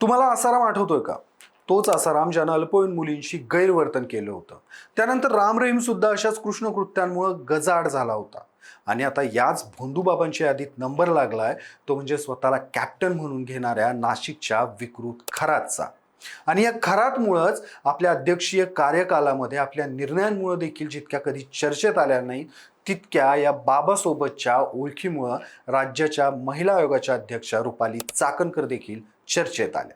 तुम्हाला आसाराम आठवतोय का? तोच आसाराम ज्यानं अल्पवयीन मुलींशी गैरवर्तन केलं होतं. त्यानंतर राम रहीम सुद्धा अशाच कृष्णकृत्यांमुळे गजाआड झाला होता. आणि आता याच भोंदूबाबांच्या यादीत नंबर लागलाय, तो म्हणजे स्वतःला कॅप्टन म्हणून घेणाऱ्या नाशिकच्या विकृत खरातचा. आणि या खरातमुळंच आपल्या अध्यक्षीय कार्यकालामध्ये आपल्या निर्णयांमुळे देखील जितक्या कधी चर्चेत आल्या नाही, तितक्या या बाबासोबतच्या ओळखीमुळं राज्याच्या महिला आयोगाच्या अध्यक्षा रुपाली चाकणकर देखील चर्चेत आल्या.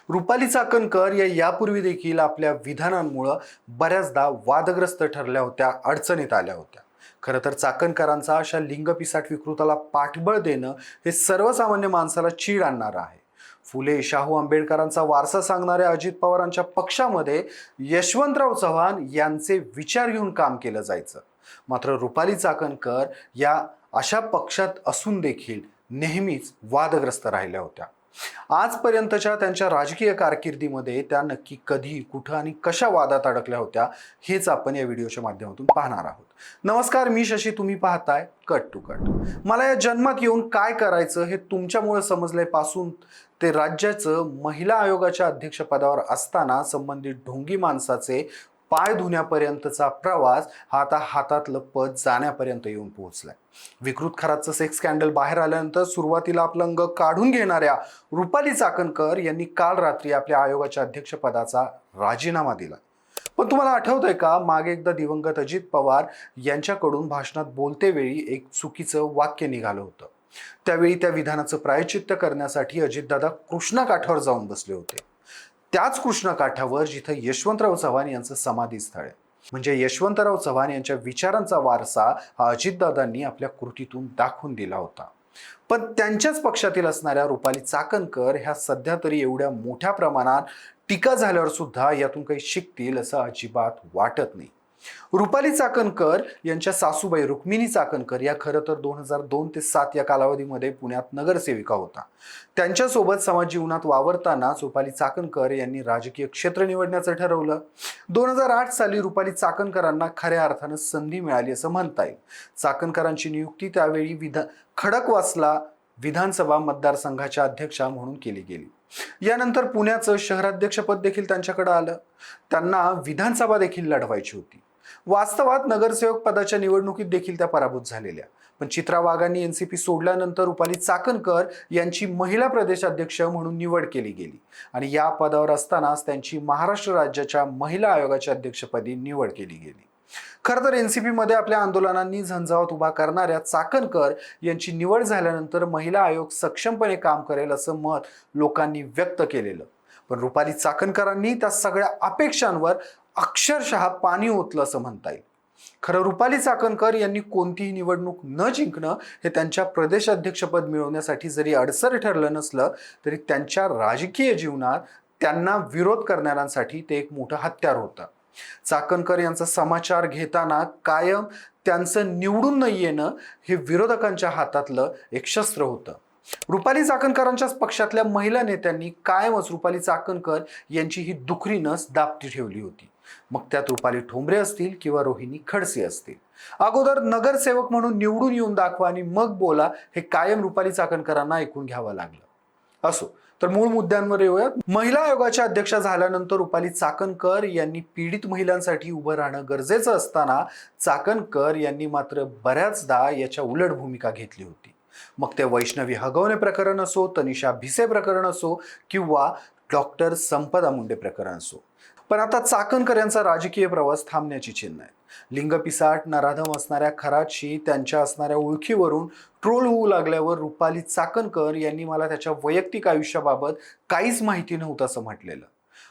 रुपाली चाकणकर या यापूर्वी देखील आपल्या विधानांमुळं बऱ्याचदा वादग्रस्त ठरल्या होत्या, अडचणीत आल्या होत्या. खरं तर चाकणकरांचा अशा लिंगपिसाट विकृताला पाठबळ देणं हे सर्वसामान्य माणसाला चीड आणणारं आहे. फुले शाहू आंबेडकरांचा वारसा सांगणाऱ्या अजित पवारांच्या पक्षामध्ये यशवंतराव चव्हाण यांचे विचार घेऊन काम केलं जायचं. मात्र रुपाली चाकणकर या अशा पक्षात असून देखील नेहमीच वादग्रस्त राहिल्या होत्या. आजपर्यंतच्या त्यांच्या राजकीय कारकिर्दीमध्ये त्या नक्की कधी, कुठं आणि कशा वादात अडकल्या होत्या हेच आपण या व्हिडिओच्या माध्यमातून पाहणार आहोत. नमस्कार, मी शशी. तुम्ही पाहताय कट टू कट. मला या जन्मात येऊन काय करायचं हे तुमच्यामुळे समजले पासून ते राज्याचं महिला आयोगाच्या अध्यक्षपदावर असताना संबंधित ढोंगी माणसाचे पाय धुण्यापर्यंतचा प्रवास हा आता हातातलं पद जाण्यापर्यंत येऊन पोहोचलाय. विकृत खराचं सेक्स स्कॅन्डल बाहेर आल्यानंतर सुरुवातीला आपलं अंग काढून घेणाऱ्या रुपाली चाकणकर यांनी काल रात्री आपल्या आयोगाच्या अध्यक्षपदाचा राजीनामा दिला. पण तुम्हाला आठवतंय का, मागे एकदा दिवंगत अजित पवार यांच्याकडून भाषणात बोलते वेळी एक चुकीचं वाक्य निघालं होतं. त्यावेळी त्या विधानाचं प्रायश्चित्त करण्यासाठी अजितदादा कृष्णा काठावर जाऊन बसले होते. त्याच कृष्णा काठावर जिथं यशवंतराव चव्हाण यांचं समाधीस्थळ आहे. म्हणजे यशवंतराव चव्हाण यांच्या विचारांचा वारसा हा अजितदादांनी आपल्या कृतीतून दाखवून दिला होता. पण त्यांच्याच पक्षातील असणाऱ्या रुपाली चाकणकर ह्या सध्या तरी एवढ्या मोठ्या प्रमाणात टीका झाल्यावर सुद्धा यातून काही शिकतील असं अजिबात वाटत नाही. रुपाली चाकणकर यांच्या सासूबाई रुक्मिणी चाकणकर या खरं तर 2002 ते 7 या कालावधीमध्ये पुण्यात नगरसेविका होता. त्यांच्यासोबत समाज जीवनात वावरतानाच रुपाली चाकणकर यांनी राजकीय क्षेत्र निवडण्याचं ठरवलं. 2008 साली रुपाली चाकणकरांना खऱ्या अर्थानं संधी मिळाली असं म्हणता येईल. चाकणकरांची नियुक्ती त्यावेळी खडकवासला विधानसभा मतदारसंघाच्या अध्यक्षा म्हणून केली गेली. यानंतर पुण्याचं शहराध्यक्षपद देखील त्यांच्याकडे आलं. त्यांना विधानसभा देखील लढवायची होती. वास्तवात नगरसेवक पदाच्या निवडणुकीत देखील त्या पराभूत झालेल्या. पण चित्रा वाघांनी एनसीपी सोडल्यानंतर रुपाली चाकणकर यांची महिला प्रदेशाध्यक्ष म्हणून निवड केली गेली आणि या पदावर असतानाच त्यांची महाराष्ट्र राज्याच्या महिला आयोगाच्या अध्यक्षपदी निवड केली गेली. खरं तर एनसीपी मध्ये आपल्या आंदोलनांनी झंझावात उभा करणाऱ्या चाकणकर यांची निवड झाल्यानंतर महिला आयोग सक्षमपणे काम करेल असं मत लोकांनी व्यक्त केलेलं. पण रुपाली चाकणकरांनी त्या सगळ्या अपेक्षांवर अक्षरशः पाणी ओतलं असं म्हणता येईल. खरं रुपाली चाकणकर यांनी कोणतीही निवडणूक न जिंकणं हे त्यांच्या प्रदेशाध्यक्षपद मिळवण्यासाठी जरी अडसर ठरलं नसलं तरी त्यांच्या राजकीय जीवनात त्यांना विरोध करणाऱ्यांसाठी ते एक मोठं हत्यार होतं. चाकणकर यांचा समाचार घेताना कायम त्यांचं निवडून न येणं हे विरोधकांच्या हातातलं एक शस्त्र होतं. रुपाली चाकणकरांच्याच पक्षातल्या महिला नेत्यांनी कायमच रुपाली चाकणकर यांची ही दुखरी नस दाबती ठेवली होती. मग त्यात रुपाली ठोंबरे असतील किंवा रोहिणी खडसे असतील. अगोदर नगरसेवक म्हणून निवडून येऊन दाखवा आणि मग बोला, हे कायम रुपाली चाकणकरांना ऐकून घ्यावं लागलं. असो, तर मूळ मुद्द्यांवर येऊयात. महिला आयोगाच्या अध्यक्षा झाल्यानंतर रुपाली चाकणकर यांनी पीडित महिलांसाठी उभं राहणं गरजेचं असताना चाकणकर यांनी मात्र बऱ्याचदा याच्या उलट भूमिका घेतली होती. मग ते वैष्णवी हगवणे प्रकरण असो, तनिषा भिसे प्रकरण असो किंवा डॉक्टर संपदा मुंडे प्रकरण असो. पण आता चाकणकर यांचा राजकीय प्रवास थांबण्याची चिन्ह आहेत. लिंगपिसाट नराधम असणाऱ्या खरातशी त्यांच्या असणाऱ्या ओळखीवरून ट्रोल होऊ लागल्यावर रुपाली चाकणकर यांनी मला त्याच्या वैयक्तिक आयुष्याबाबत काहीच माहिती नव्हतं असं म्हटलेलं.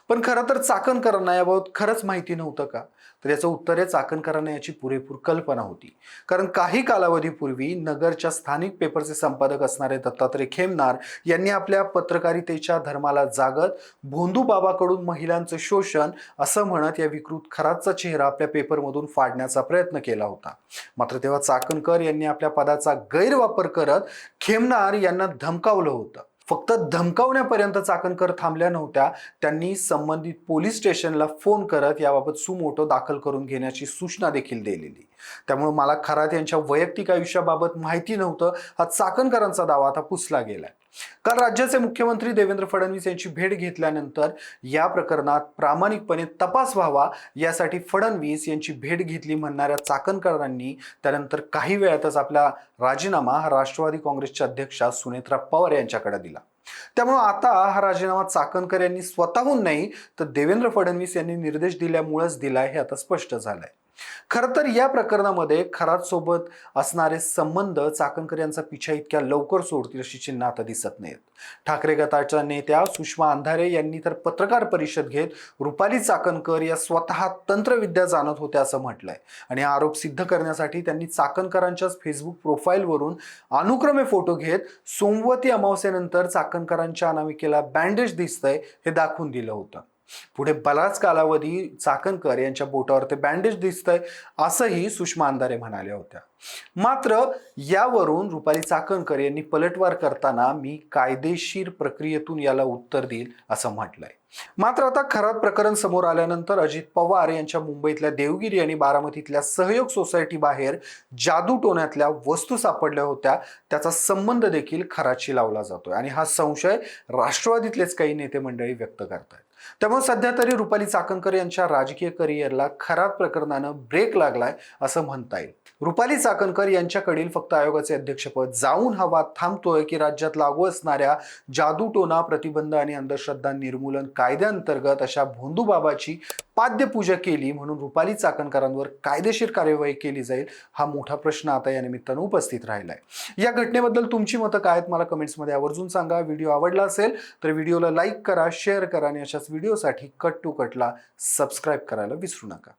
पण खरं तर चाकणकरांना याबाबत खरंच माहिती नव्हतं का? तर याचं उत्तर आहे, चाकणकरांना याची पुरेपूर कल्पना होती. कारण काही कालावधीपूर्वी नगरच्या स्थानिक पेपरचे संपादक असणारे दत्तात्रय खेमनार यांनी आपल्या पत्रकारितेच्या धर्माला जागत भोंदूबाबाकडून महिलांचं शोषण असं म्हणत या विकृत खराचा चेहरा आपल्या पेपरमधून फाडण्याचा प्रयत्न केला होता. मात्र तेव्हा चाकणकर यांनी आपल्या पदाचा गैरवापर करत खेमनार यांना धमकावलं होतं. फक्त धमकावण्यापर्यंत चाकणकर थांबल्या नव्हत्या, त्यांनी संबंधित पोलीस स्टेशनला फोन करत याबाबत सुमोटो दाखल करून घेण्याची सूचना देखील दिलेली. त्यामुळे मला खरात यांच्या वैयक्तिक आयुष्याबाबत माहिती नव्हतं हा चाकणकरांचा दावा आता पुसला गेलाय. काल राज्याचे मुख्यमंत्री देवेंद्र फडणवीस यांची भेट घेतल्यानंतर या प्रकरणात प्रामाणिकपणे तपास व्हावा यासाठी फडणवीस यांची भेट घेतली म्हणणाऱ्या चाकणकरांनी त्यानंतर काही वेळातच आपला राजीनामा हा राष्ट्रवादी काँग्रेसच्या अध्यक्षा सुनेत्रा पवार यांच्याकडे दिला. त्यामुळे आता हा राजीनामा चाकणकर यांनी स्वतःहून नाही तर देवेंद्र फडणवीस यांनी निर्देश दिल्यामुळेच दिलाय हे आता स्पष्ट झालंय. खरं तर या प्रकरणामध्ये खरात सोबत असणारे संबंध चाकणकर यांचा पिछा इतक्या लवकर सोडतील अशी चिन्ह आता दिसत नाहीत. ठाकरे गटाच्या नेत्या सुषमा अंधारे यांनी तर पत्रकार परिषद घेत रुपाली चाकणकर या स्वतः तंत्रविद्या जाणत होत्या असं म्हटलंय आणि हा आरोप सिद्ध करण्यासाठी त्यांनी चाकणकरांच्याच फेसबुक प्रोफाईलवरून अनुक्रमे फोटो घेत सोमवती अमावस्येनंतर चाकणकरांच्या अनामिकेला बँडेज दिसतंय हे दाखवून दिलं होतं. पुढे बराच कालावधी चाकणकर यांच्या बोटावर ते बँडेज दिसतंय असंही सुषमा अंधारे म्हणाल्या होत्या. मात्र यावरून रुपाली चाकणकर यांनी पलटवार करताना मी कायदेशीर प्रक्रियेतून याला उत्तर देईल असं म्हटलंय. मात्र आता खरात प्रकरण समोर आल्यानंतर अजित पवार यांच्या मुंबईतल्या देवगिरी आणि बारामतीतल्या सहयोग सोसायटी बाहेर जादूटोण्यातल्या वस्तू सापडल्या होत्या त्याचा संबंध देखील खराची लावला जातोय आणि हा संशय राष्ट्रवादीतलेच काही नेते मंडळी व्यक्त करतायत. त्यामुळे सध्या तरी रुपाली चाकणकर यांच्या राजकीय करिअरला खरात प्रकरणानं ब्रेक लागलाय असं म्हणता येईल. रुपाली चाकणकर यांच्याकडील फक्त आयोगाचे अध्यक्षपद जाऊन हा वाद थांबतोय की राज्यात लागू असणाऱ्या जादूटोना प्रतिबंध आणि अंधश्रद्धा निर्मूलन कायद्याअंतर्गत अशा भोंदूबाबाची पाद्यपूजा केली म्हणून रुपाली चाकणकरांवर कायदेशीर कार्यवाही केली जाईल हा मोठा प्रश्न आता या निमित्तानं उपस्थित राहिलाय. या घटनेबद्दल तुमची मतं काय आहेत मला कमेंट्समध्ये आवर्जून सांगा. व्हिडिओ आवडला असेल तर व्हिडिओला लाईक करा, शेअर करा आणि अशाच व्हिडिओसाठी कट टू कटला सबस्क्राईब करायला विसरू नका.